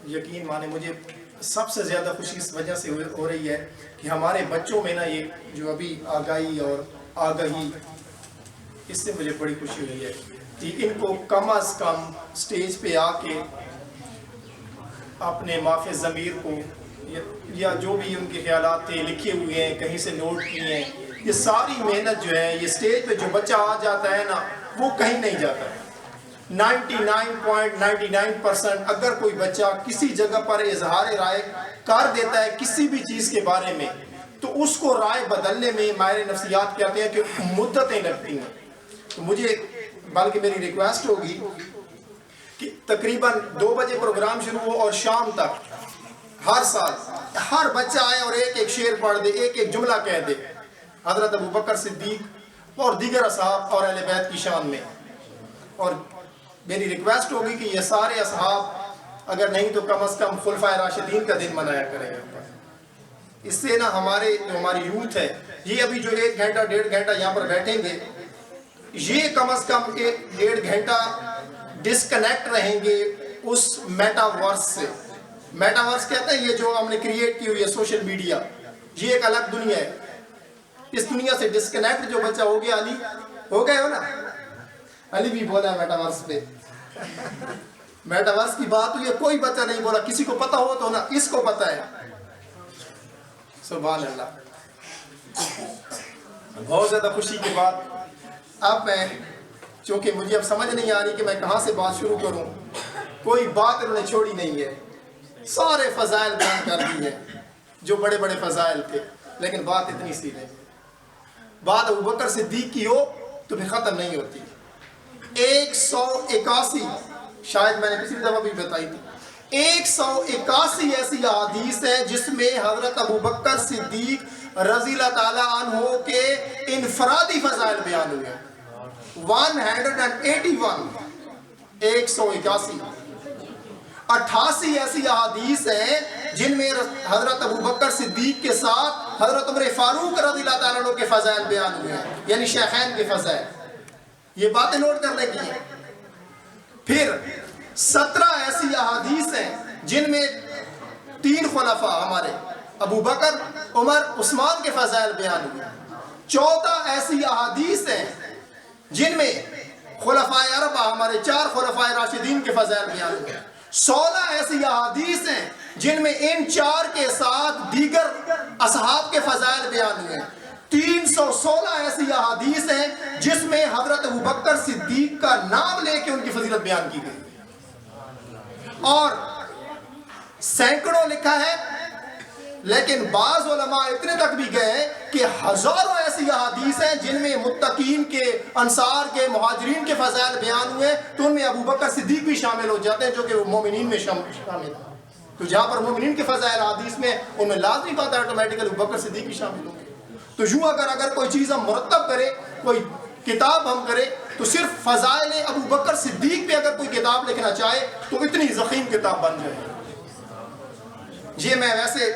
یقین مانے مجھے سب سے زیادہ خوشی اس وجہ سے ہو رہی ہے کہ ہمارے بچوں میں نا یہ جو ابھی آگاہی اور آگہی، اس سے مجھے بڑی خوشی ہوئی ہے کہ ان کو کم از کم سٹیج پہ آ کے اپنے معافِ ضمیر کو یا جو بھی ان کے خیالات تھے لکھے ہوئے ہیں، کہیں سے نوٹ کیے ہیں، یہ ساری محنت جو ہے یہ سٹیج پہ جو بچہ آ جاتا ہے نا وہ کہیں نہیں جاتا ہے۔ 99.99% اگر کوئی بچہ کسی جگہ پر اظہار رائے کر دیتا ہے کسی بھی چیز کے بارے میں تو اس کو رائے بدلنے میں ماہر نفسیات کہتے ہیں کہ مدتیں لگتی ہیں۔ تو مجھے بلکہ میری ریکویسٹ ہوگی کہ تقریباً 2 بجے پروگرام شروع ہو اور شام تک ہر سال ہر بچہ آئے اور ایک شعر پڑھ دے، ایک جملہ کہہ دے حضرت ابوبکر صدیق اور دیگر اصحاب اور اہل بیت کی شان میں۔ اور میری ریکویسٹ ہوگی کہ یہ سارے اصحاب اگر نہیں تو کم از کم خلفائے راشدین کا دن منایا کریں گے۔ اس سے نا ہماری یوتھ ہے یہ ابھی جو 1 گھنٹہ 1.5 گھنٹہ یہاں پر بیٹھیں گے، یہ کم از کم 1.5 گھنٹہ ڈسکنیکٹ رہیں گے اس میٹاورس سے۔ میٹاورس کہتے ہیں یہ جو ہم نے کریٹ کی ہوئی ہے سوشل میڈیا، یہ ایک الگ دنیا ہے۔ اس دنیا سے ڈسکنیکٹ جو بچہ ہو گیا، علی ہو گئے ہو نا، علی بھی بولا ہے میٹاورس پہ، میٹاورس کی بات ہوئی ہے، کوئی بچہ نہیں بولا، کسی کو پتا ہو تو نا اس کو پتا ہے۔ سبحان اللہ، بہت زیادہ خوشی کی بات۔ اب میں چونکہ مجھے اب سمجھ نہیں آ رہی کہ میں کہاں سے بات شروع کروں، کوئی بات انہوں نے چھوڑی نہیں ہے، سارے فضائل بیان کر دی ہیں جو بڑے بڑے فضائل تھے، لیکن بات اتنی سی نہیں۔ بات ابوبکر صدیق کی ہو تو پھر ختم نہیں ہوتی۔ 181 شاید میں نے پچھلی دفعہ بھی بتائی تھی، 181 ایسی احادیث ہیں جس میں حضرت ابوبکر صدیق رضی اللہ تعالیٰ عنہ کے انفرادی فضائل بیان ہوئے ہیں۔ 181 181 88 ایسی احادیث ہیں جن میں حضرت ابوبکر صدیق کے ساتھ حضرت عمر فاروق رضی اللہ تعالیٰ عنہ کے فضائل بیان ہوئے ہیں، یعنی شیخین کے فضائل۔ یہ باتیں نوٹ کرنے کی ہیں۔ پھر 17 ایسی احادیث ہیں جن میں 3 خلفاء ہمارے ابوبکر عمر عثمان کے فضائل بیان ہوئے ہیں۔ 14 ایسی احادیث ہیں جن میں خلفائے اربعہ ہمارے 4 خلفائے راشدین کے فضائل بیان ہوئے ہیں۔ 16 ایسی احادیث ہیں جن میں ان 4 کے ساتھ دیگر اصحاب کے فضائل بیان ہوئے ہیں۔ 316 ایسی احادیث ہیں جس میں حضرت ابوبکر صدیق کا نام لے کے ان کی فضیلت بیان کی گئی، اور سینکڑوں لکھا ہے، لیکن بعض علماء اتنے تک بھی گئے کہ ہزاروں ایسی احادیث ہیں جن میں متقین کے، انصار کے، مہاجرین کے فضائل بیان ہوئے، تو ان میں ابوبکر صدیق بھی شامل ہو جاتے ہیں جو کہ مومنین میں شامل ہیں۔ تو جہاں پر مومنین کے فضائل حدیث میں ان میں لازمی بات ہے آٹومیٹیکل ابوبکر صدیق بھی شامل ہوں گے۔ تو یوں اگر کوئی چیز ہم مرتب کرے، کوئی کتاب ہم کرے، تو صرف فضائل ابوبکر صدیق پہ اگر کوئی کتاب لکھنا چاہے تو اتنی ضخیم کتاب بن جائے۔ یہ میں ویسے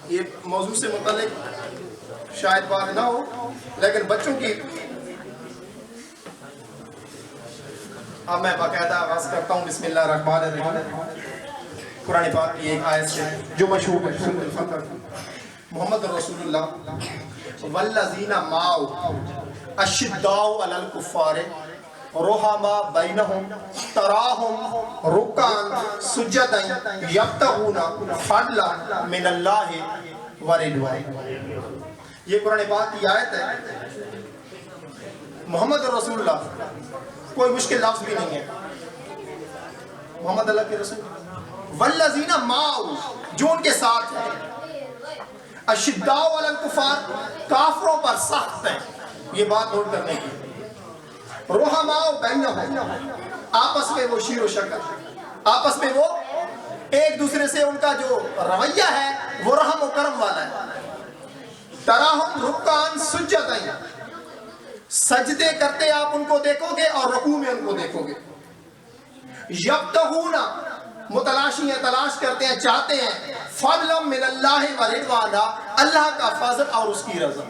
یہ موضوع سے متعلق شاید بات نہ ہو، لیکن بچوں کی اب میں باقاعدہ آغاز کرتا ہوں۔ بسم اللہ الرحمن الرحیم، قرآن پاک کی ایک آیت سے جو مشہور ہے، سورۃ الفطر، محمد رسول اللہ والذین معہ اشداء علی الکفار رحماء بینہم تراہم رکعا سجدا یبتغون فضلا من اللہ ورضوانا۔ یہ قرآن پاک کی آیت ہے۔ محمد رسول اللہ کوئی مشکل لفظ بھی نہیں ہے، محمد اللہ کے رسول، والذین معہ جو ان کے ساتھ ہیں، اشداء علی الکفار کافروں پر سخت ہیں، یہ بات نوٹ کرنے کی۔ رحماء بینہم آپس میں وہ شیر و شکر، آپس میں وہ ایک دوسرے سے ان کا جو رویہ ہے وہ رحم و کرم والا ہے۔ تراہم رکعا سجدا، سجدے کرتے آپ ان کو دیکھو گے اور رکوع میں ان کو دیکھو گے۔ یبتغون متلاشی ہیں، تلاش کرتے ہیں، چاہتے ہیں، فضلا من اللہ ورضوانا، اللہ کا فضل اور اس کی رضا۔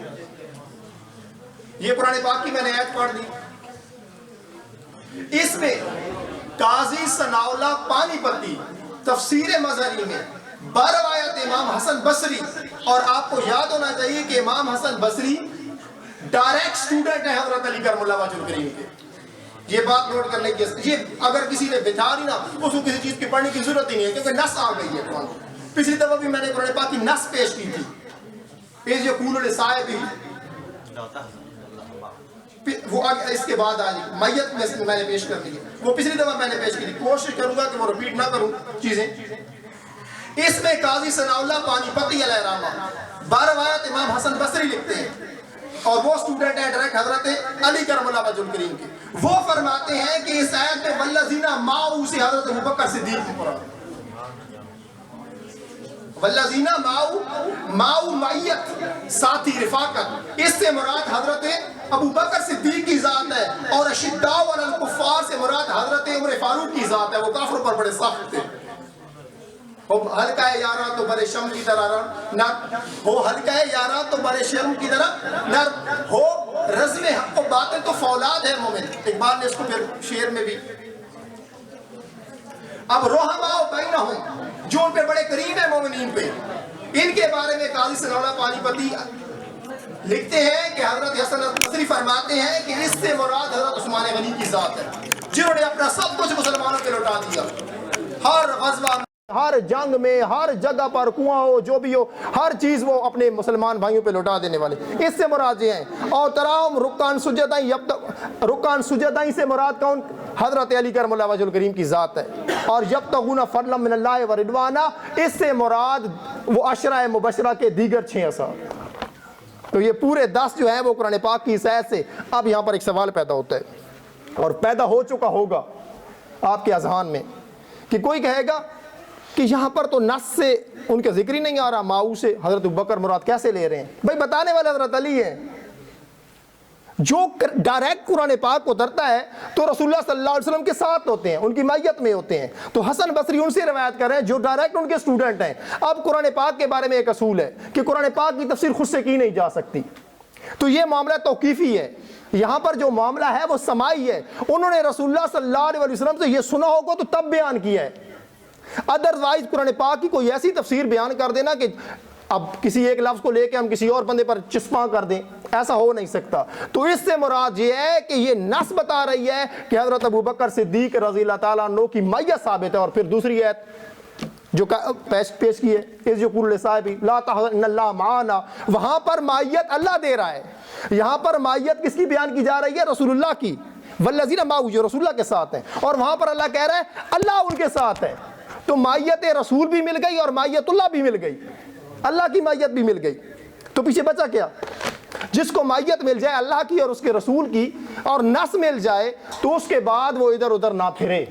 یہ قرآن پاک کی میں نے آیت پڑھ دی۔ اس میں قاضی ثناء اللہ پانی پتی تفسیر مظہری میں بروایت امام حسن بصری، اور آپ کو یاد ہونا چاہیے کہ امام حسن بصری ڈائریکٹ سٹوڈنٹ ہے حضرت علی کرم اللہ وجہ الکریم کے. یہ بات نوٹ کرنے کی، یہ اگر کسی نے بتا دی نا اس کو کسی چیز کی پڑھنے کی ضرورت ہی نہیں ہے، کیونکہ نص آ گئی ہے قرآن. پچھلی دفعہ بھی میں نے قرآن پاک کی نص پیش کی تھی، پیش یقول الصائب بھی وہ اس کے بعد آج میت میں نے پیش کر دی ہے، وہ پچھلی دفعہ میں نے پیش کی تھی. کوشش کروں گا کہ وہ رپیٹ نہ کروں چیزیں. اس میں قاضی ثناء اللہ پانی پتی علیہ الرحمہ بروایت امام حسن بصری لکھتے ہیں، اور وہ سٹوڈنٹ ہیں ڈائریکٹ حضرت علی کرم اللہ وجہ الکریم کے. وہ فرماتے ہیں کہ اس آیت میں والذین معہ سے حضرت ابوبکر صدیق کو پڑھا. والذین معہ معیت ساتھی رفاقت، اس سے مراد حضرت ابوبکر صدیق کی ذات ہے، اور اشداء علی الکفار سے مراد حضرت عمر فاروق کی ذات ہے. وہ کافروں پر بڑے سخت تھے. ہلکا ہے یاراں تو برے شم کی طرح نرم ہو، ہلکا ہے یاراں تو برے شرم کی طرح نرم ہو، رزم حق و باطل تو فولاد ہے مومن. اقبال نے اس کو پھر شعر میں بھی. اب رحماء بینہم، جو ان پہ بڑے قریب ہیں مومنین پہ، ان کے بارے میں قاضی ثناء اللہ پانی پتی لکھتے ہیں کہ حضرت حسن بصری فرماتے ہیں کہ اس سے مراد حضرت عثمان غنی کی ذات ہے، جنہوں نے اپنا سب کچھ مسلمانوں پہ لوٹا دیا. ہر غزوہ، ہر جنگ میں، ہر جگہ پر کنواں ہو جو بھی ہو، ہر چیز وہ اپنے مسلمان بھائیوں پہ لوٹا دینے والے. اس سے مراد یہ ہیں. اور تراہم رکان سجدائیں سے مراد کون؟ حضرت علی کرم اللہ وجہ الکریم کی ذات ہے. اور یبتغون فضلا من اللہ ورضوانا، اس سے مراد وہ عشرہ مبشرہ کے دیگر 6 اصحاب. تو یہ پورے 10 جو ہیں وہ قرآن پاک کی اس آیت سے. اب یہاں پر ایک سوال پیدا ہوتا ہے، اور پیدا ہو چکا ہوگا آپ کے اذہان میں، کہ کوئی کہے گا کہ یہاں پر تو نص سے ان کے ذکر ہی نہیں آ رہا، ماؤ سے حضرت ابوبکر مراد کیسے لے رہے ہیں؟ بھائی بتانے والے حضرت علی ہیں. جو ڈائریکٹ قرآن پاک کو اترتا ہے تو رسول اللہ صلی اللہ علیہ وسلم کے ساتھ ہوتے ہیں، ان کی معیت میں ہوتے ہیں. تو حسن بصری ان سے روایت کر رہے ہیں جو ڈائریکٹ ان کے سٹوڈنٹ ہیں. اب قرآن پاک کے بارے میں ایک اصول ہے کہ قرآن پاک کی تفسیر خود سے کی نہیں جا سکتی. تو یہ معاملہ توقیفی ہے. یہاں پر جو معاملہ ہے وہ سماعی ہے. انہوں نے رسول اللہ صلی اللہ علیہ وسلم سے یہ سنا ہوگا تو تب بیان کیا ہے. ادروائز قرآن پاک کی کوئی ایسی تفسیر بیان کر دینا کہ اب کسی ایک لفظ کو لے کے ہم کسی اور بندے پر چسپاں کر دیں، ایسا ہو نہیں سکتا. تو اس سے مراد یہ ہے کہ یہ نص بتا رہی ہے کہ حضرت ابوبکر صدیق رضی اللہ تعالیٰ عنہ کی معیت ثابت ہے. اور پھر دوسری آیت جو پیش کی ہے اس جو قول صاحب لا تحزن ان اللہ معنا، وہاں پر معیت اللہ دے رہا ہے. یہاں پر معیت کس کی بیان کی جا رہی ہے؟ رسول اللہ کی. والذین معہ جو رسول اللہ کے ساتھ ہیں، اور وہاں پر اللہ کہہ رہا ہے اللہ ان کے ساتھ ہے. تو معیت رسول بھی مل گئی اور معیت اللہ بھی مل گئی، اللہ کی معیت بھی مل گئی. تو پیچھے بچا کیا؟ جس کو معیت مل جائے اللہ کی اور اس کے رسول کی، اور نص مل جائے تو اس کے بعد وہ ادھر ادھر نہ پھرے.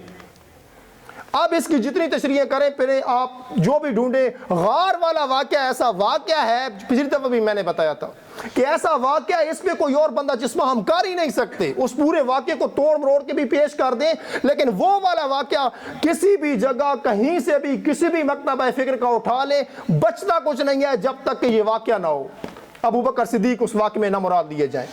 اب اس کی جتنی تشریحیں کریں پھریں آپ جو بھی ڈھونڈیں، غار والا واقعہ ایسا واقعہ ہے، پچھلی دفعہ بھی میں نے بتایا تھا کہ ایسا واقعہ اس پہ کوئی اور بندہ چشمہ ہم کر ہی نہیں سکتے. اس پورے واقعے کو توڑ مروڑ کے بھی پیش کر دیں، لیکن وہ والا واقعہ کسی بھی جگہ کہیں سے بھی کسی بھی مکتبہ فکر کا اٹھا لیں، بچتا کچھ نہیں ہے جب تک کہ یہ واقعہ نہ ہو. ابوبکر صدیق اس واقعے میں نہ مراد لیے جائیں،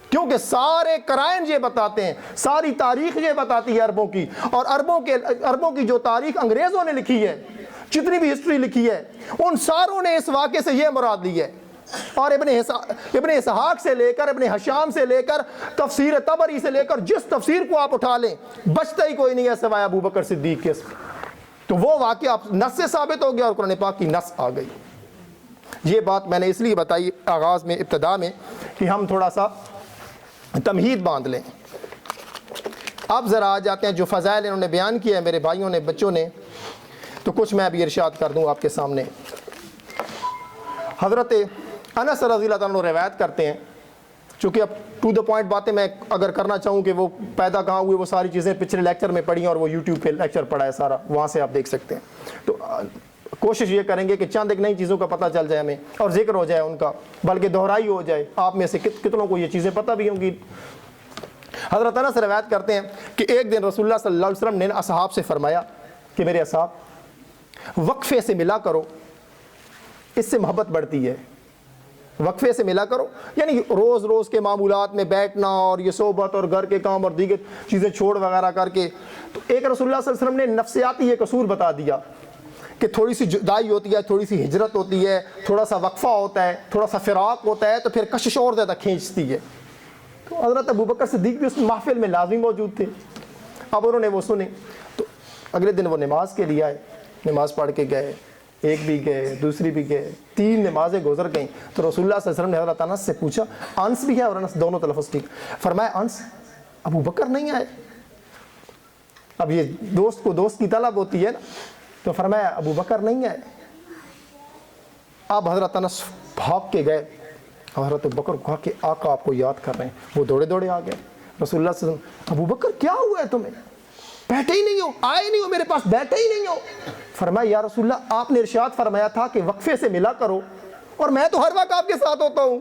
کیونکہ سارے قرائن یہ بتاتے ہیں، ساری تاریخ یہ بتاتی ہے عربوں کی. اور عربوں کی جو تاریخ انگریزوں نے لکھی ہے، جتنی بھی ہسٹری لکھی ہے، ان ساروں نے اس واقعے سے یہ مراد لی ہے. اور ابن اسحاق سے لے کر، ابن حشام سے لے کر، تفسیر طبری سے لے کر، جس تفسیر کو آپ اٹھا لیں بچتا ہی کوئی نہیں ہے سوائے ابوبکر صدیق کے. تو وہ واقعہ نص سے ثابت ہو گیا اور قرآن پاک کی نص آ گئی. یہ بات میں نے اس لیے بتائی آغاز میں، ابتدا میں، کہ ہم تھوڑا سا تمہید باندھ لیں. اب ذرا آ جاتے ہیں جو فضائل انہوں نے بیان کیا ہے میرے بھائیوں نے، بچوں نے، تو کچھ میں بھی ارشاد کر دوں آپ کے سامنے. حضرت انس رضی اللہ تعالیٰ عنہ روایت کرتے ہیں، چونکہ اب ٹو دا پوائنٹ باتیں میں اگر کرنا چاہوں کہ وہ پیدا کہاں ہوئے، وہ ساری چیزیں پچھلے لیکچر میں پڑھی اور وہ یوٹیوب پہ لیکچر پڑھا ہے سارا، وہاں سے آپ دیکھ سکتے ہیں. تو کوشش یہ کریں گے کہ چند ایک نئی چیزوں کا پتہ چل جائے ہمیں اور ذکر ہو جائے ان کا، بلکہ دہرائی ہو جائے. آپ میں سے کتنوں کو یہ چیزیں پتہ بھی ہوں گی. حضرت انس روایت کرتے ہیں کہ ایک دن رسول اللہ صلی اللہ علیہ وسلم نے اصحاب سے فرمایا کہ میرے اصحاب وقفے سے ملا کرو، اس سے محبت بڑھتی ہے. وقفے سے ملا کرو، یعنی روز روز کے معمولات میں بیٹھنا اور یہ صحبت اور گھر کے کام اور دیگر چیزیں چھوڑ وغیرہ کر کے. تو ایک رسول اللہ صلی اللہ علیہ وسلم نے نفسیاتی یہ قصور بتا دیا کہ تھوڑی سی جدائی ہوتی ہے، تھوڑی سی ہجرت ہوتی ہے، تھوڑا سا وقفہ ہوتا ہے، تھوڑا سا فراق ہوتا ہے، تو پھر کشش اور زیادہ کھینچتی ہے. تو حضرت ابوبکر صدیق بھی اس محفل میں لازمی موجود تھے. اب انہوں نے وہ سنے. تو اگلے دن وہ نماز کے لیے آئے، نماز پڑھ کے گئے، ایک بھی گئے، دوسری بھی گئے، 3 نمازیں گزر گئیں. تو رسول اللہ صلی اللہ علیہ وسلم نے حضرت انس سے پوچھا، انس بھی ہے اور انس دونوں تلفظ ٹھیک، فرمایا انس ابوبکر نہیں آئے؟ اب یہ دوست کو دوست کی طلب ہوتی ہے نا، تو فرمایا ابوبکر نہیں آئے. اب حضرت انس بھاگ کے گئے، حضرت ابوبکر کو کہا کہ آقا آپ کو یاد کر رہے ہیں. وہ دوڑے دوڑے آ گئے. رسول اللہ صلی اللہ علیہ وسلم، ابوبکر کیا ہوا ہے تمہیں؟ بیٹھے ہی نہیں ہو، آئے نہیں ہو میرے پاس، بیٹھے ہی نہیں ہو. فرمایا یا رسول اللہ آپ نے ارشاد فرمایا تھا کہ وقفے سے ملا کرو، اور میں تو ہر وقت آپ کے ساتھ ہوتا ہوں.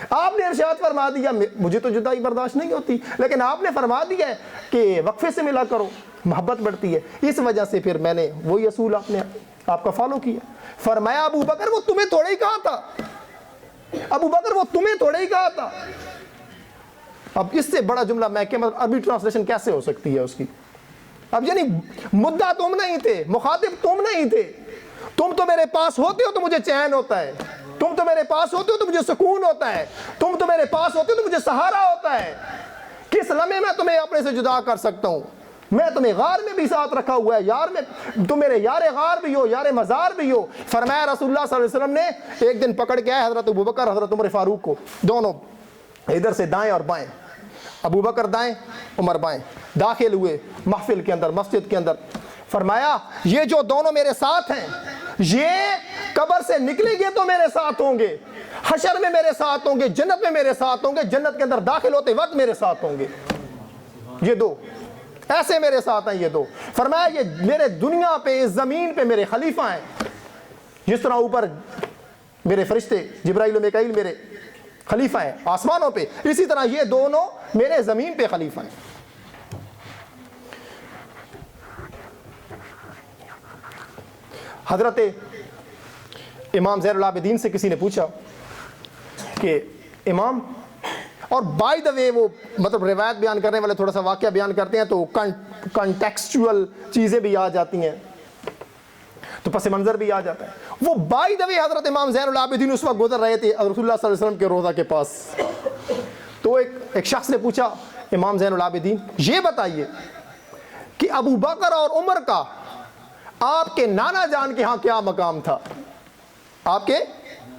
آپ نے ارشاد فرما دیا، مجھے تو جدائی برداشت نہیں ہوتی، لیکن آپ نے فرما دیا ہے کہ وقفے سے ملا کرو، محبت بڑھتی ہے. اس وجہ سے پھر میں نے وہی اصول آپ کا فالو کیا. فرمایا ابوبکر وہ تمہیں تھوڑے ہی کہا تھا، ابوبکر وہ تمہیں تھوڑے ہی کہا تھا. اب اس سے بڑا جملہ میں کہ مطلب عربی ٹرانسلیشن کیسے ہو سکتی ہے اس کی؟ اب یعنی مدعا تم نہیں تھے، مخاطب تم نہیں تھے. تم تو میرے پاس ہوتے ہو تو مجھے چین ہوتا ہے، تم تو میرے پاس ہوتے ہو تو مجھے سکون ہوتا ہے، تم تو میرے پاس ہوتے ہو تو مجھے سہارا ہوتا ہے. کس لمحے میں تمہیں اپنے سے جدا کر سکتا ہوں؟ میں تمہیں غار میں بھی ساتھ رکھا ہوا ہے، یار میں تم میرے یار غار بھی ہو، یار مزار بھی ہو. فرمایا رسول اللہ صلی اللہ علیہ وسلم نے ایک دن پکڑ کے آئے حضرت ابوبکر حضرت عمر فاروق کو، دونوں ادھر سے دائیں اور بائیں، ابوبکر دائیں عمر بائیں، داخل ہوئے محفل کے اندر، مسجد کے اندر. فرمایا یہ جو دونوں میرے ساتھ ہیں یہ قبر سے نکلیں گے تو میرے ساتھ ہوں گے، حشر میں میرے ساتھ ہوں گے، جنت میں میرے ساتھ ہوں گے، جنت کے اندر داخل ہوتے وقت میرے ساتھ ہوں گے. یہ دو ایسے میرے ساتھ ہیں یہ دو. فرمایا یہ میرے دنیا پہ اس زمین پہ میرے خلیفہ ہیں، جس طرح اوپر میرے فرشتے جبرائیل و میکائیل میرے خلیفہ ہیں آسمانوں پہ، اسی طرح یہ دونوں میرے زمین پہ خلیفہ ہیں. حضرت امام زین العابدین سے کسی نے پوچھا کہ امام، اور بائی دا وے وہ مطلب روایت بیان کرنے والے تھوڑا سا واقعہ بیان کرتے ہیں تو کنٹیکسچول چیزیں بھی آ جاتی ہیں، تو پس منظر بھی آ جاتا ہے. وہ بائی دا وے حضرت امام زین العابدین اس وقت گزر رہے تھے رسول اللہ صلی اللہ علیہ وسلم کے روضہ کے پاس. تو ایک شخص نے پوچھا امام زین العابدین یہ بتائیے کہ ابو بکر اور عمر کا آپ کے نانا جان کے ہاں کیا مقام تھا؟ آپ کے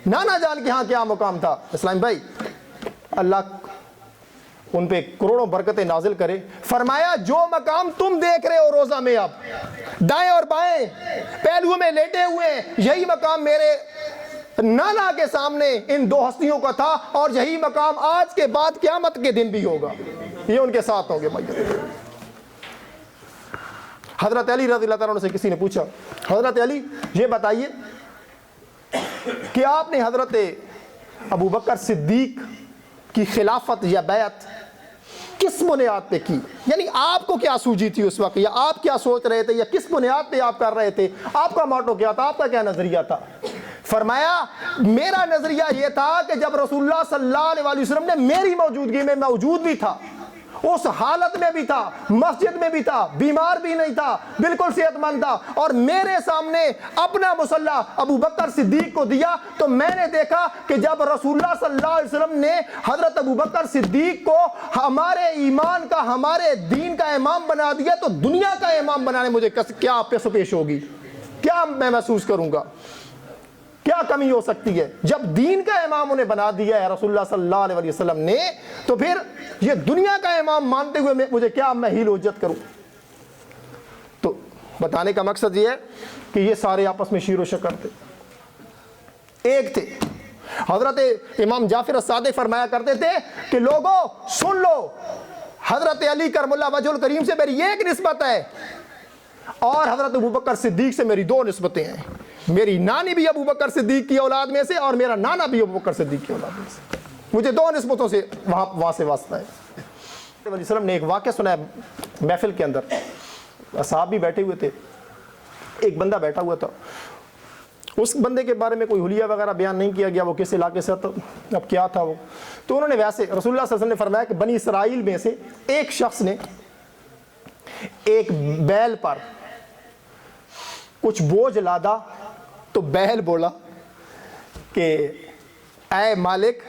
نانا جان کے ہاں کیا مقام تھا؟ اسلام بھائی اللہ ان پہ کروڑوں برکتیں نازل کرے. فرمایا جو مقام تم دیکھ رہے ہو روزہ میں اب دائیں اور بائیں پہلو میں لیٹے ہوئے، یہی مقام میرے نانا کے سامنے ان دو ہستیوں کا تھا، اور یہی مقام آج کے بعد قیامت کے دن بھی ہوگا، یہ ان کے ساتھ ہوں گے. حضرت علی رضی اللہ تعالیٰ عنہ سے کسی نے پوچھا حضرت علی یہ بتائیے کہ آپ نے حضرت ابوبکر صدیق کی خلافت یا بیعت کس بنیاد پہ کی؟ یعنی آپ کو کیا سوجی تھی اس وقت، یا آپ کیا سوچ رہے تھے، یا کس بنیاد پہ آپ کر رہے تھے؟ آپ کا موٹو کیا تھا، آپ کا کیا نظریہ تھا؟ فرمایا میرا نظریہ یہ تھا کہ جب رسول اللہ صلی اللہ علیہ وسلم نے میری موجودگی میں موجود بھی تھا، اس حالت میں بھی تھا، مسجد میں بھی تھا، بیمار بھی نہیں تھا، بالکل صحت مند تھا، اور میرے سامنے اپنا مصلی ابو بکر صدیق کو دیا، تو میں نے دیکھا کہ جب رسول اللہ صلی اللہ علیہ وسلم نے حضرت ابو بکر صدیق کو ہمارے ایمان کا، ہمارے دین کا امام بنا دیا، تو دنیا کا امام بنانے مجھے کیا پیش ہوگی، کیا میں محسوس کروں گا، کیا کمی ہو سکتی ہے؟ جب دین کا امام انہیں بنا دیا ہے رسول اللہ صلی اللہ علیہ وسلم نے، تو پھر یہ دنیا کا امام مانتے ہوئے مجھے کیا میں ہیل حجت کروں؟ تو بتانے کا مقصد یہ ہے کہ یہ سارے آپس میں شیر و شکر تھے، ایک تھے. حضرت امام جعفر الصادق فرمایا کرتے تھے کہ لوگوں سن لو، حضرت علی کرم اللہ وجہ الکریم سے میری ایک نسبت ہے، اور حضرت ابوبکر صدیق سے میری دو نسبتیں ہیں. میری نانی بھی ابوبکر صدیق کی اولاد میں سے، اور میرا نانا بھی ابوبکر صدیق کی اولاد میں سے. مجھے دو نسبتوں سے وہاں سے واسطہ ہے. علیہ وسلم نے ایک واقعہ سنا ہے محفل کے اندر، اصحاب بھی بیٹھے ہوئے تھے، ایک بندہ بیٹھا ہوا تھا، اس بندے کے بارے میں کوئی حلیہ وغیرہ بیان نہیں کیا گیا وہ کس علاقے سے تھا، اب کیا تھا وہ. تو انہوں نے ویسے رسول اللہ صلی اللہ علیہ وسلم نے فرمایا کہ بنی اسرائیل میں سے ایک شخص نے ایک بیل پر کچھ بوجھ لادا تو بیل بولا کہ اے مالک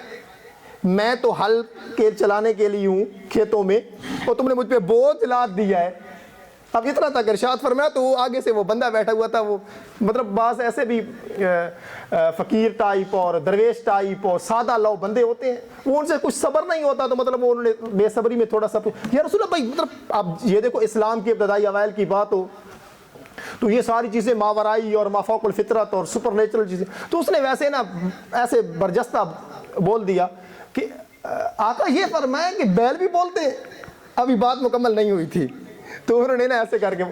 میں تو ہل کے چلانے کے لیے ہوں کھیتوں میں اور تم نے مجھ پہ بوجھ لاد دیا ہے. اب اتنا تک ارشاد فرمایا تو وہ آگے سے وہ بندہ بیٹھا ہوا تھا، وہ مطلب بعض ایسے بھی فقیر ٹائپ اور درویش ٹائپ اور سادہ لو بندے ہوتے ہیں، وہ ان سے کچھ صبر نہیں ہوتا تو مطلب وہ انہوں نے بے صبری میں تھوڑا سا یا رسول اللہ بھائی مطلب اب یہ دیکھو اسلام کے ابتدائی اوائل کی بات ہو تو یہ ساری چیزیں ماورائی اور مافوق الفطرت اور سپر نیچرل چیزیں، تو اس نے ویسے نا ایسے برجستہ بول دیا کہ آقا یہ فرمایا کہ بیل بھی بولتے ہیں. ابھی بات مکمل نہیں ہوئی تھی تو انہوں نے نا ایسے کر کے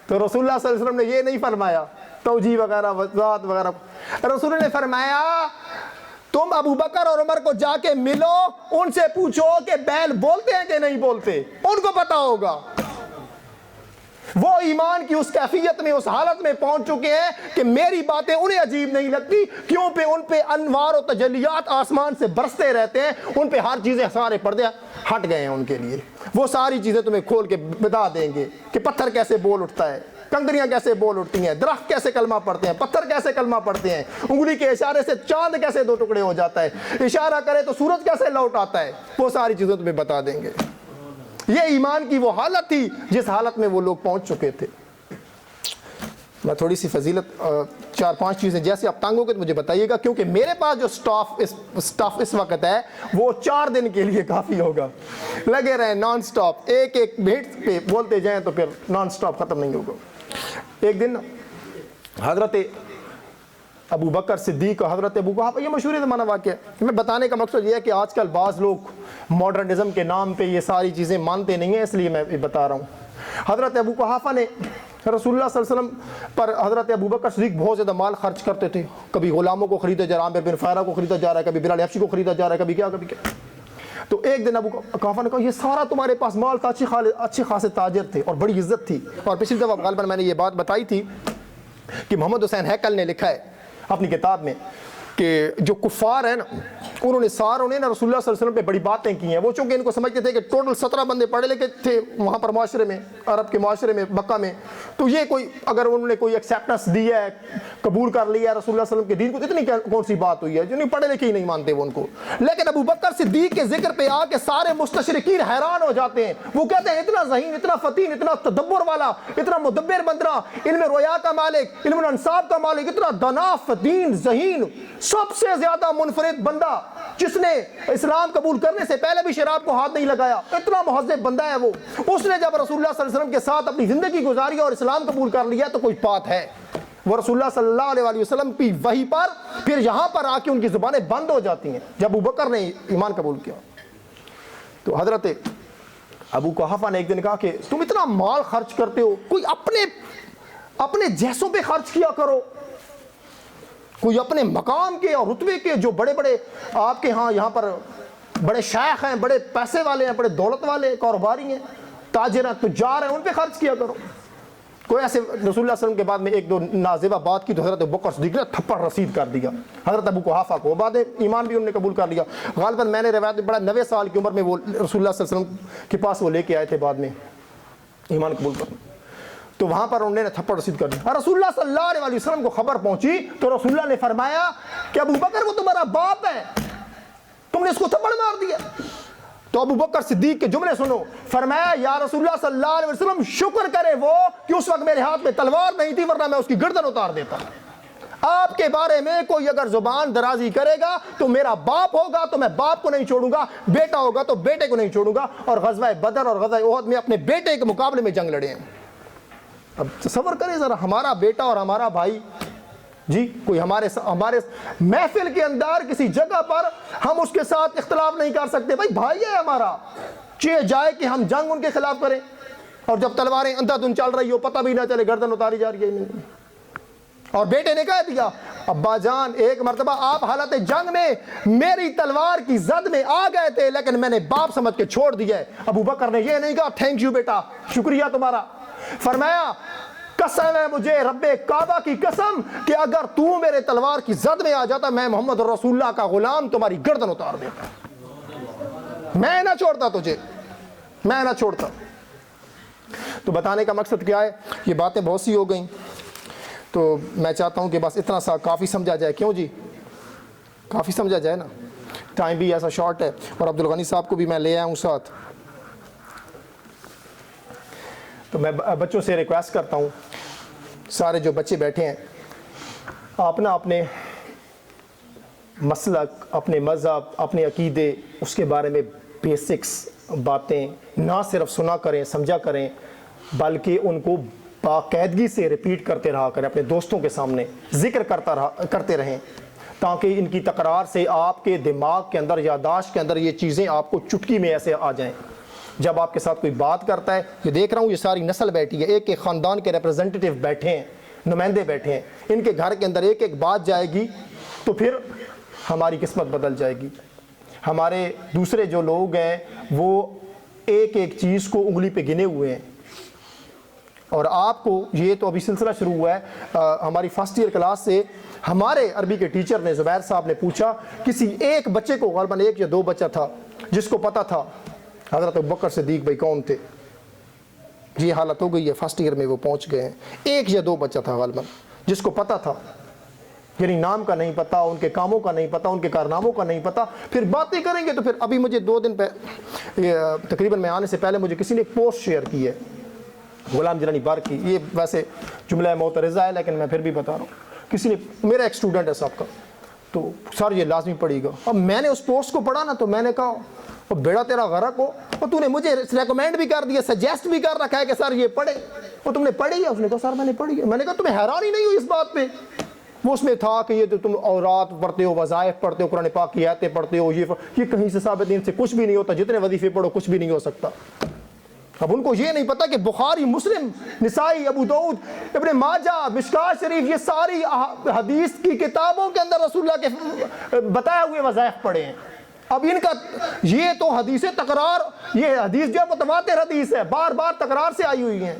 تو رسول اللہ صلی اللہ علیہ وسلم نے یہ نہیں فرمایا توجیہ وغیرہ وضاحت وغیرہ. رسول نے فرمایا تم ابو بکر اور عمر کو جا کے ملو، ان سے پوچھو کہ بیل بولتے ہیں کہ نہیں بولتے، ان کو پتا ہوگا. وہ ایمان کی اس کیفیت میں اس حالت میں پہنچ چکے ہیں کہ میری باتیں انہیں عجیب نہیں لگتی، کیوں پہ ان پہ انوار و تجلیات آسمان سے برستے رہتے ہیں، ان پہ ہر چیزیں سارے پردے ہٹ گئے ہیں ان کے لیے. وہ ساری چیزیں تمہیں کھول کے بتا دیں گے کہ پتھر کیسے بول اٹھتا ہے، کنکریاں کیسے بول اٹھتی ہیں، درخت کیسے کلمہ پڑھتے ہیں، پتھر کیسے کلمہ پڑھتے ہیں، انگلی کے اشارے سے چاند کیسے دو ٹکڑے ہو جاتا ہے، اشارہ کرے تو سورج کیسے لوٹ آتا ہے، وہ ساری چیزیں تمہیں بتا دیں گے. یہ ایمان کی وہ حالت تھی جس حالت میں وہ لوگ پہنچ چکے تھے. میں تھوڑی سی فضیلت 4-5 چیزیں جیسے آپ تنگ ہو گے تو مجھے بتائیے گا، کیونکہ میرے پاس جو سٹاف اس وقت ہے وہ 4 دن کے لیے کافی ہوگا. لگے رہیں نان سٹاپ، ایک منٹ پہ بولتے جائیں تو پھر نان سٹاپ ختم نہیں ہوگا. ایک دن حضرت ابو بکر صدیق اور حضرت ابو قحافہ، یہ مشہور زمانہ واقعہ ہے. میں بتانے کا مقصد یہ ہے کہ آج کل بعض لوگ ماڈرنزم کے نام پہ یہ ساری چیزیں مانتے نہیں ہیں، اس لیے میں بتا رہا ہوں. حضرت ابو قحافہ نے رسول اللہ صلی اللہ علیہ وسلم پر حضرت ابو بکر صدیق بہت زیادہ مال خرچ کرتے تھے. کبھی غلاموں کو خریدا جا رہا ہے، عامر بن فہرہ کو خریدا جا رہا ہے، کبھی بلال حبشی کو خریدا جا رہا ہے، کبھی کیا کبھی کیا. تو ایک دن ابو قحافہ نے کہا یہ سارا تمہارے پاس مال تھا، اچھے خاصے تاجر تھے اور بڑی عزت تھی. اور پچھلی دفعہ غالباً میں نے یہ بات بتائی تھی کہ محمد حسین ہیکل نے لکھا ہے اپنی کتاب میں کہ جو کفار ہیں نا انہوں نے ساروں نے نا رسول اللہ صلی اللہ علیہ وسلم پہ بڑی باتیں کی ہیں. وہ چونکہ ان کو سمجھتے تھے کہ ٹوٹل 17 بندے پڑھے لکھے تھے وہاں پر معاشرے میں، عرب کے معاشرے میں، مکہ میں، تو یہ کوئی اگر انہوں نے کوئی ایکسیپٹنس دی ہے، قبول کر لیا ہے رسول اللہ صلی اللہ علیہ وسلم کے دین کو، اتنی کون سی بات ہوئی ہے، جو نہیں پڑھے لکھے ہی نہیں مانتے وہ ان کو. لیکن ابو بکر صدیق کے ذکر پہ آ کے سارے مستشرقین حیران ہو جاتے ہیں. وہ کہتے ہیں اتنا ذہین، اتنا فتین، اتنا تدبر والا، اتنا مدبر بندرا، علم رویا کا مالک، علم الانصاب کا مالک، اتنا دنا، فتین، ذہین، سب سے زیادہ منفرد بندہ جس نے اسلام قبول کرنے سے پہلے بھی شراب کو ہاتھ نہیں لگایا، اتنا مہذب بندہ ہے وہ. اس نے جب رسول اللہ صلی اللہ علیہ وسلم کے ساتھ اپنی زندگی گزاری اور اسلام قبول کر لیا تو کوئی بات ہے. وہ رسول اللہ صلی اللہ علیہ وسلم کی وحی پر پھر یہاں پر آ کے ان کی زبانیں بند ہو جاتی ہیں. جب ابو بکر نے ایمان قبول کیا تو حضرت ابو قحافہ نے ایک دن کہا کہ تم اتنا مال خرچ کرتے ہو، کوئی اپنے جیسوں پہ خرچ کیا کرو، کوئی اپنے مقام کے اور رتبے کے جو بڑے بڑے آپ کے ہاں یہاں پر بڑے شیخ ہیں، بڑے پیسے والے ہیں، بڑے دولت والے کاروباری ہیں، تاجر ہیں، تجار ہیں، ان پہ خرچ کیا کرو. کوئی ایسے رسول اللہ صلی اللہ علیہ وسلم کے بعد میں ایک دو نازیبہ بات کی تو حضرت ابو بکر صدیق نے تھپڑ رسید کر دیا حضرت ابو قحافہ کو. بعد ایمان بھی انہوں نے قبول کر لیا. غالباً میں نے روایت میں بڑا 90 سال کی عمر میں وہ رسول اللہ صلی اللہ علیہ وسلم کے پاس وہ لے کے آئے تھے بعد میں ایمان قبول کرنا. تو وہاں پر انہوں نے تھپڑ رسید کر دیا. رسول اللہ صلی اللہ علیہ وسلم کو خبر پہنچی تو رسول اللہ نے فرمایا کہ ابو بکر وہ تمہارا باپ ہے، تم نے اس کو تھپڑ مار دیا. تو ابو بکر صدیق کے جملے سنو. فرمایا یا رسول اللہ صلی اللہ علیہ وسلم شکر کرے وہ کہ اس وقت میرے ہاتھ میں تلوار نہیں تھی، ورنہ میں اس کی گردن اتار دیتا. آپ کے بارے میں کوئی اگر زبان درازی کرے گا تو میرا باپ ہوگا تو میں باپ کو نہیں چھوڑوں گا، بیٹا ہوگا تو بیٹے کو نہیں چھوڑوں گا. اور غزوہ بدر اور غزوہ احد میں اپنے بیٹے کے مقابلے میں جنگ لڑے ہیں. اب تصور کریں ذرا، ہمارا بیٹا اور ہمارا بھائی، جی کوئی ہمارے محفل کے اندر کسی جگہ پر ہم اس کے ساتھ اختلاف نہیں کر سکتے. بھائی بھائی ہے ہمارا، چاہے جائے کہ ہم جنگ ان کے خلاف کریں اور جب تلواریں اندھا دھند چل رہی ہو پتہ بھی نہ چلے گردن اتاری جا رہی ہے. اور بیٹے نے کہہ دیا ابا جان ایک مرتبہ آپ حالت جنگ میں میری تلوار کی زد میں آ گئے تھے لیکن میں نے باپ سمجھ کے چھوڑ دیا ہے. ابو بکر نے یہ نہیں کہا تھینک یو بیٹا، شکریہ تمہارا. فرمایا قسم ہے مجھے رب کعبہ کی قسم کہ اگر تو میرے تلوار کی زد میں آ جاتا میں محمد رسول اللہ کا غلام تمہاری گردن اتار دیتا، میں نہ چھوڑتا تجھے، میں نہ چھوڑتا۔ تو بتانے کا مقصد کیا ہے، یہ باتیں بہت سی ہو گئیں، تو میں چاہتا ہوں کہ بس اتنا سا کافی سمجھا جائے، کیوں جی کافی سمجھا جائے نا، ٹائم بھی ایسا شارٹ ہے، اور عبدالغنی صاحب کو بھی میں لے آیا ہوں ساتھ۔ تو میں بچوں سے ریکویسٹ کرتا ہوں، سارے جو بچے بیٹھے ہیں، آپ نا اپنے مسلک، اپنے مذہب، اپنے عقیدے، اس کے بارے میں بیسکس باتیں نہ صرف سنا کریں، سمجھا کریں، بلکہ ان کو باقاعدگی سے ریپیٹ کرتے رہا کریں، اپنے دوستوں کے سامنے ذکر کرتے رہیں، تاکہ ان کی تکرار سے آپ کے دماغ کے اندر، یادداشت کے اندر یہ چیزیں آپ کو چٹکی میں ایسے آ جائیں۔ جب آپ کے ساتھ کوئی بات کرتا ہے، یہ دیکھ رہا ہوں یہ ساری نسل بیٹھی ہے، ایک ایک خاندان کے ریپرزنٹیٹیو بیٹھے ہیں، نمائندے بیٹھے ہیں، ان کے گھر کے اندر ایک ایک بات جائے گی تو پھر ہماری قسمت بدل جائے گی۔ ہمارے دوسرے جو لوگ ہیں وہ ایک ایک چیز کو انگلی پہ گنے ہوئے ہیں، اور آپ کو یہ تو ابھی سلسلہ شروع ہوا ہے، ہماری فرسٹ ایئر کلاس سے ہمارے عربی کے ٹیچر نے، زبیر صاحب نے پوچھا، کسی ایک بچے کو، غالباً ایک یا دو بچہ تھا جس کو پتہ تھا حضرت ابوبکر صدیق بھائی کون تھے۔ یہ حالت ہو گئی ہے، فرسٹ ایئر میں وہ پہنچ گئے ہیں، ایک یا دو بچہ تھا غالباً جس کو پتہ تھا، یعنی نام کا نہیں پتہ، ان کے کاموں کا نہیں پتہ، ان کے کارناموں کا نہیں پتہ۔ پھر باتیں کریں گے تو پھر ابھی مجھے 2 دن تقریباً میں آنے سے پہلے مجھے کسی نے ایک پوسٹ شیئر کی ہے غلام جیلانی بار کی، یہ ویسے جملہ معترضہ ہے لیکن میں پھر بھی بتا رہا ہوں، کسی نے، میرا ایک اسٹوڈنٹ ہے صاحب کا، تو سر یہ لازمی پڑھے گا۔ اب میں نے اس پوسٹ کو پڑھا نا تو میں نے کہا اور بیڑا تیرا غرق ہو، اور تو نے مجھے ریکمینڈ بھی کر دیا، سجیسٹ بھی کر رکھا ہے کہ سر یہ پڑھے، اور تم نے پڑھی ہے؟ اس نے کہا سر میں نے پڑھی ہے۔ میں نے کہا تمہیں حیرانی نہیں ہوئی اس بات پہ؟ وہ اس میں تھا کہ یہ تو تم اورات پڑھتے ہو، وظائف پڑھتے ہو، قرآن پاک کی آیتیں پڑھتے ہو، یہ کہیں سے ثابت نہیں، ان سے کچھ بھی نہیں ہوتا، جتنے وظیفے پڑھو کچھ بھی نہیں ہو سکتا۔ اب ان کو یہ نہیں پتا کہ بخاری، مسلم، نسائی، ابو داؤد، ابن ماجہ، مشکوٰۃ شریف، یہ ساری حدیث کی کتابوں کے اندر رسول اللہ کے بتائے ہوئے وظائف پڑھے ہیں۔ اب ان کا یہ تو حدیث تکرار، یہ حدیث جو متواتر حدیث ہے، بار بار تکرار سے آئی ہوئی ہیں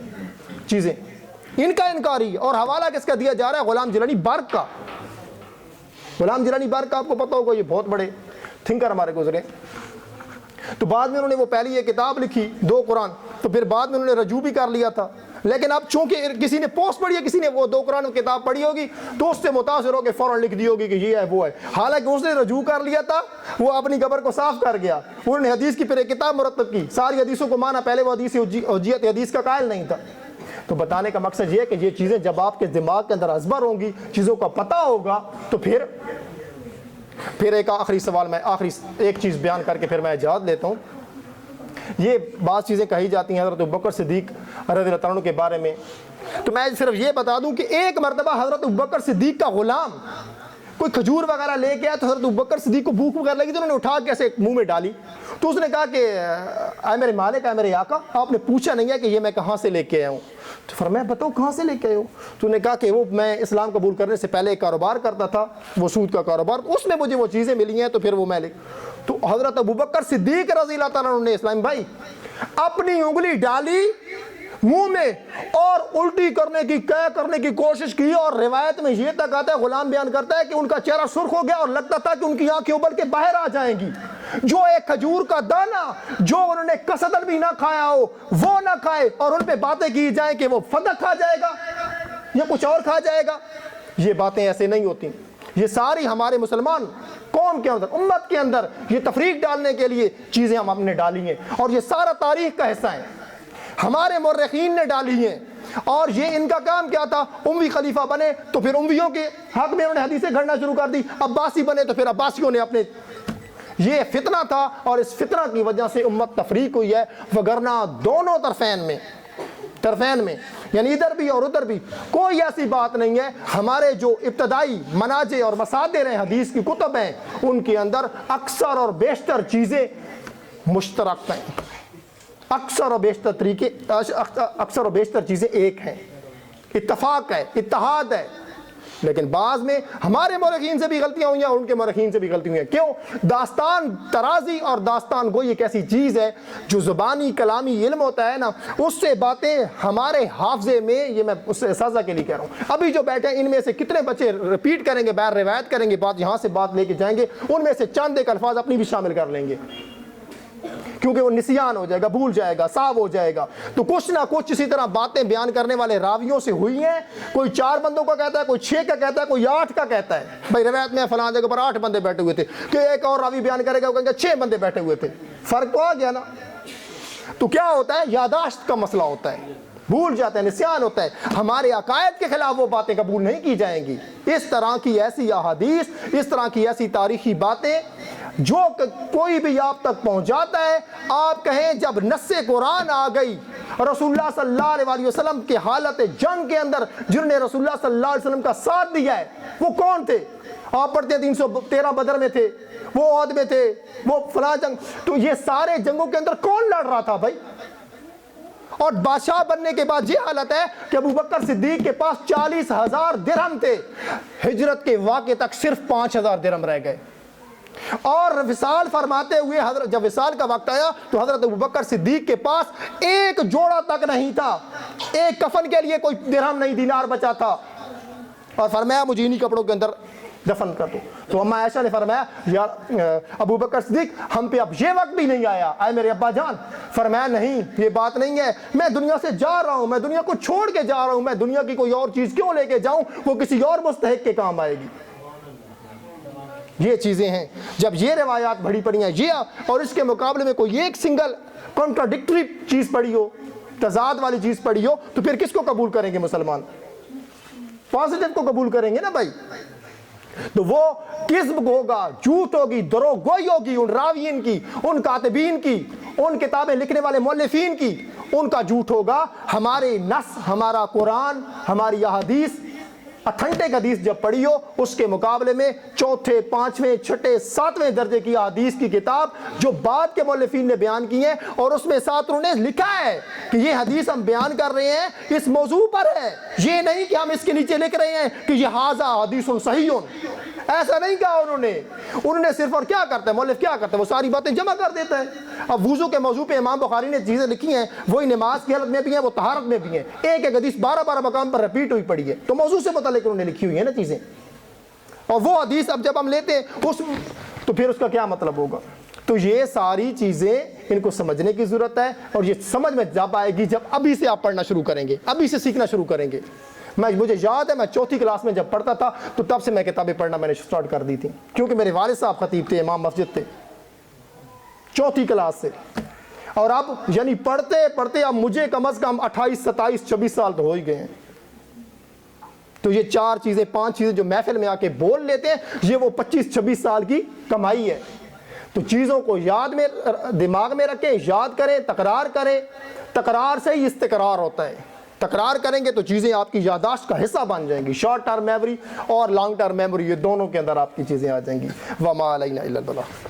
چیزیں، ان کا انکاری، اور حوالہ کس کا دیا جا رہا ہے؟ غلام جیلانی برق کا۔ غلام جیلانی برق کا آپ کو پتہ ہوگا، یہ بہت بڑے تھنکر ہمارے گزرے، تو بعد میں انہوں نے وہ پہلی یہ کتاب لکھی 2 قرآن، تو پھر بعد میں انہوں نے رجوع بھی کر لیا تھا، لیکن اب چونکہ کسی نے پوسٹ پڑھی ہے، کسی نے وہ 2 قرآن کتاب پڑھی ہوگی تو اس سے متاثر ہو کے فوراً لکھ دی ہوگی کہ یہ ہے وہ ہے، حالانکہ اس نے رجوع کر لیا تھا، وہ اپنی قبر کو صاف کر گیا، انہوں نے حدیث کی پھر ایک کتاب مرتب کی، ساری حدیثوں کو مانا، پہلے وہ حدیث حجیت حدیث کا قائل نہیں تھا۔ تو بتانے کا مقصد یہ ہے کہ یہ چیزیں جب آپ کے دماغ کے اندر ازبر ہوں گی، چیزوں کا پتہ ہوگا، تو پھر ایک آخری سوال، میں آخری ایک چیز بیان کر کے پھر میں اجازت لیتا ہوں۔ یہ بعض چیزیں کہی جاتی ہیں حضرت ابوبکر صدیق رضی اللہ عنہ کے بارے میں، تو میں صرف یہ بتا دوں کہ ایک مرتبہ حضرت ابوبکر صدیق کا غلام کوئی کھجور وغیرہ لے کے آیا، تو حضرت ابوبکر صدیق کو بھوک وغیرہ لگی تو انہوں نے اٹھا کے ایسے منہ میں ڈالی، تو اس نے کہا کہ اے میرے مالک، اے میرے آقا، آپ نے پوچھا نہیں ہے کہ یہ میں کہاں سے لے کے آیا ہوں؟ تو فرمایا بتاؤ کہاں سے لے کے آئے ہو؟ تو انہوں نے کہا کہ وہ میں اسلام قبول کرنے سے پہلے ایک کاروبار کرتا تھا، وہ سود کا کاروبار، اس میں مجھے وہ چیزیں ملی ہیں، تو پھر وہ میں لے۔ تو حضرت ابوبکر صدیق رضی اللہ تعالیٰ عنہ نے، اسلام بھائی، اپنی انگلی ڈالی منہ میں اور الٹی کرنے کی کوشش کی، اور روایت میں یہ تک آتا ہے، غلام بیان کرتا ہے کہ ان کا چہرہ سرخ ہو گیا اور لگتا تھا کہ ان کی آنکھیں ابل کے باہر آ جائیں گی۔ جو ایک کھجور کا دانہ جو انہوں نے قصدن بھی نہ کھایا ہو وہ نہ کھائے، اور ان پہ باتیں کی جائیں کہ وہ فدق کھا جائے گا یا کچھ اور کھا جائے گا، یہ باتیں ایسے نہیں ہوتی۔ یہ ساری ہمارے مسلمان قوم کے اندر، امت کے اندر یہ تفریق ڈالنے کے لیے چیزیں ہم نے ڈالی ہیں، اور یہ سارا تاریخ کا حصہ ہے، ہمارے مورخین نے ڈالی ہیں، اور یہ ان کا کام کیا تھا؟ اموی خلیفہ بنے تو پھر امویوں کے حق میں انہوں نے حدیثیں گھڑنا شروع کر دی، عباسی بنے تو پھر عباسیوں نے اپنے، یہ فتنہ تھا، اور اس فتنہ کی وجہ سے امت تفریق ہوئی ہے، وگرنہ دونوں طرفین میں یعنی ادھر بھی اور ادھر بھی کوئی ایسی بات نہیں ہے۔ ہمارے جو ابتدائی مناجع اور مصادر ہیں، حدیث کی کتب ہیں، ان کے اندر اکثر اور بیشتر چیزیں مشترک ہیں، اکثر اور بیشتر چیزیں ایک ہیں، اتفاق ہے، اتحاد ہے، لیکن بعض میں ہمارے مورخین سے بھی غلطیاں ہوئی ہیں اور ان کے مورخین سے بھی غلطی ہوئی ہیں. کیوں؟ داستان ترازی اور داستان گوئی ایک ایسی چیز ہے جو زبانی کلامی علم ہوتا ہے نا، اس سے باتیں ہمارے حافظے میں، یہ میں اس سے سازہ کے لیے کہہ رہا ہوں، ابھی جو بیٹھے ان میں سے کتنے بچے ریپیٹ کریں گے، بیر روایت کریں گے، بات یہاں سے بات لے کے جائیں گے، ان میں سے چند ایک الفاظ اپنی بھی شامل کر لیں گے، کیونکہ وہ نسیان ہو جائے گا، بھول جائے گا، صاف ہو جائے گا. تو کچھ نہ کچھ اسی طرح باتیں بیان کرنے والے راویوں سے ہوئی ہیں. کوئی 4 بندوں کا کہتا ہے، کوئی 6 کا کہتا ہے، کوئی 8 کا کہتا ہے. بھائی روایت میں فلاں جگہ پر 8 بندے بیٹھے ہوئے تھے، کہ ایک اور راوی بیان کرے گا وہ کہیں گے 6 بندے بیٹھے ہوئے تھے. فرق تو آ گیا نا. تو کیا ہوتا ہے؟ یاداشت کا مسئلہ ہوتا ہے، بھول جاتے ہیں، نسیان ہوتا ہے. ہمارے عقائد کے خلاف وہ باتیں قبول نہیں کی جائیں گی. اس طرح کی ایسی احادیث، اس طرح کی ایسی تاریخی باتیں جو کوئی بھی آپ تک پہنچاتا ہے، آپ کہیں جب نص قرآن آ گئی، رسول اللہ صلی اللہ علیہ وسلم کے حالت جنگ کے اندر جنہوں نے رسول اللہ صلی اللہ علیہ وسلم کا ساتھ دیا ہے وہ کون تھے؟ آپ پڑھتے ہیں 313 بدر میں تھے، وہ عہد میں تھے، وہ فلاں جنگ. تو یہ سارے جنگوں کے اندر کون لڑ رہا تھا بھائی؟ اور بادشاہ بننے کے بعد یہ حالت ہے کہ ابو بکر صدیق کے پاس 40,000 درہم تھے، ہجرت کے واقعے تک صرف 5,000 درہم رہ گئے. اور وصال فرماتے ہوئے جب وصال کا وقت آیا تو حضرت ابوبکر صدیق کے پاس ایک جوڑا تک نہیں تھا، ایک کفن کے لیے کوئی درہم نہیں، دینار بچا تھا. اور فرمایا مجھے انہی کپڑوں کے اندر دفن کر دو. تو اما عائشہ نے فرمایا یار ابوبکر صدیق ہم پہ اب یہ وقت بھی نہیں آیا اے میرے ابا جان. فرمایا نہیں یہ بات نہیں ہے، میں دنیا سے جا رہا ہوں، میں دنیا کو چھوڑ کے جا رہا ہوں، میں دنیا کی کوئی اور چیز کیوں لے کے جاؤں، وہ کسی اور مستحق کے کام آئے گی. یہ چیزیں ہیں. جب یہ روایات بڑھی پڑی ہیں یہ، اور اس کے مقابلے میں کوئی ایک سنگل کنٹراڈکٹری چیز پڑی ہو، تضاد والی چیز پڑی ہو، تو پھر کس کو قبول کریں گے مسلمان؟ پازیٹیو کو قبول کریں گے نا بھائی. تو وہ کذب ہوگا، جھوٹ ہوگی، دروغ گوئی ہوگی ان راویین کی، ان کاتبین کی، ان کتابیں لکھنے والے مؤلفین کی، ان کا جھوٹ ہوگا. ہمارے نص، ہمارا قرآن، ہماری احادیث، اتھنٹک حدیث جب پڑھی ہو، اس کے مقابلے میں 4، 5، 6، 7ویں درجے کی حدیث کی کتاب جو بعد کے مؤلفین نے بیان کی ہے، اور اس میں ساتھ انہوں نے لکھا ہے کہ یہ حدیث ہم بیان کر رہے ہیں اس موضوع پر ہے، یہ نہیں کہ ہم اس کے نیچے لکھ رہے ہیں کہ یہ ھذا حدیث صحیح، ایسا نہیں کہا انہوں نے صرف. اور کیا کرتا ہے مؤلف؟ کیا کرتا ہے؟ وہ ساری باتیں جمع کر دیتا ہے. اب وضو کے موضوع پہ امام بخاری نے چیزیں لکھی ہیں، وہی نماز کی حالت میں بھی ہیں، وہ طہارت میں بھی ہیں. ایک ایک حدیث 12 مقام پر ریپیٹ ہوئی پڑی ہے، تو موضوع سے متعلق انہوں نے لکھی ہوئی ہیں نا چیزیں. اور وہ حدیث اب جب ہم لیتے ہیں تو پھر اس کا کیا مطلب ہوگا؟ تو یہ ساری چیزیں ان کو سمجھنے کی ضرورت ہے، اور یہ سمجھ میں جب آئے گی جب ابھی سے آپ پڑھنا شروع کریں گے، ابھی سے سیکھنا شروع کریں گے. مجھے یاد ہے میں 4تھی کلاس میں جب پڑھتا تھا تو تب سے میں کتابیں پڑھنا میں نے سٹارٹ کر دی تھی، کیونکہ میرے والد صاحب خطیب تھے، امام مسجد تھے 4تھی کلاس سے. اور اب یعنی پڑھتے پڑھتے اب مجھے کم از کم 28، 27، 26 سال تو ہو ہی گئے ہیں. تو یہ 4 چیزیں 5 چیزیں جو محفل میں آ کے بول لیتے ہیں، یہ وہ 25، 26 سال کی کمائی ہے. تو چیزوں کو یاد میں، دماغ میں رکھیں، یاد کریں، تکرار کریں. تکرار سے ہی استقرار ہوتا ہے. تکرار کریں گے تو چیزیں آپ کی یاداشت کا حصہ بن جائیں گی. شارٹ ٹرم میموری اور لانگ ٹرم میموری، یہ دونوں کے اندر آپ کی چیزیں آ جائیں گی. وما علینا الا البلاغ.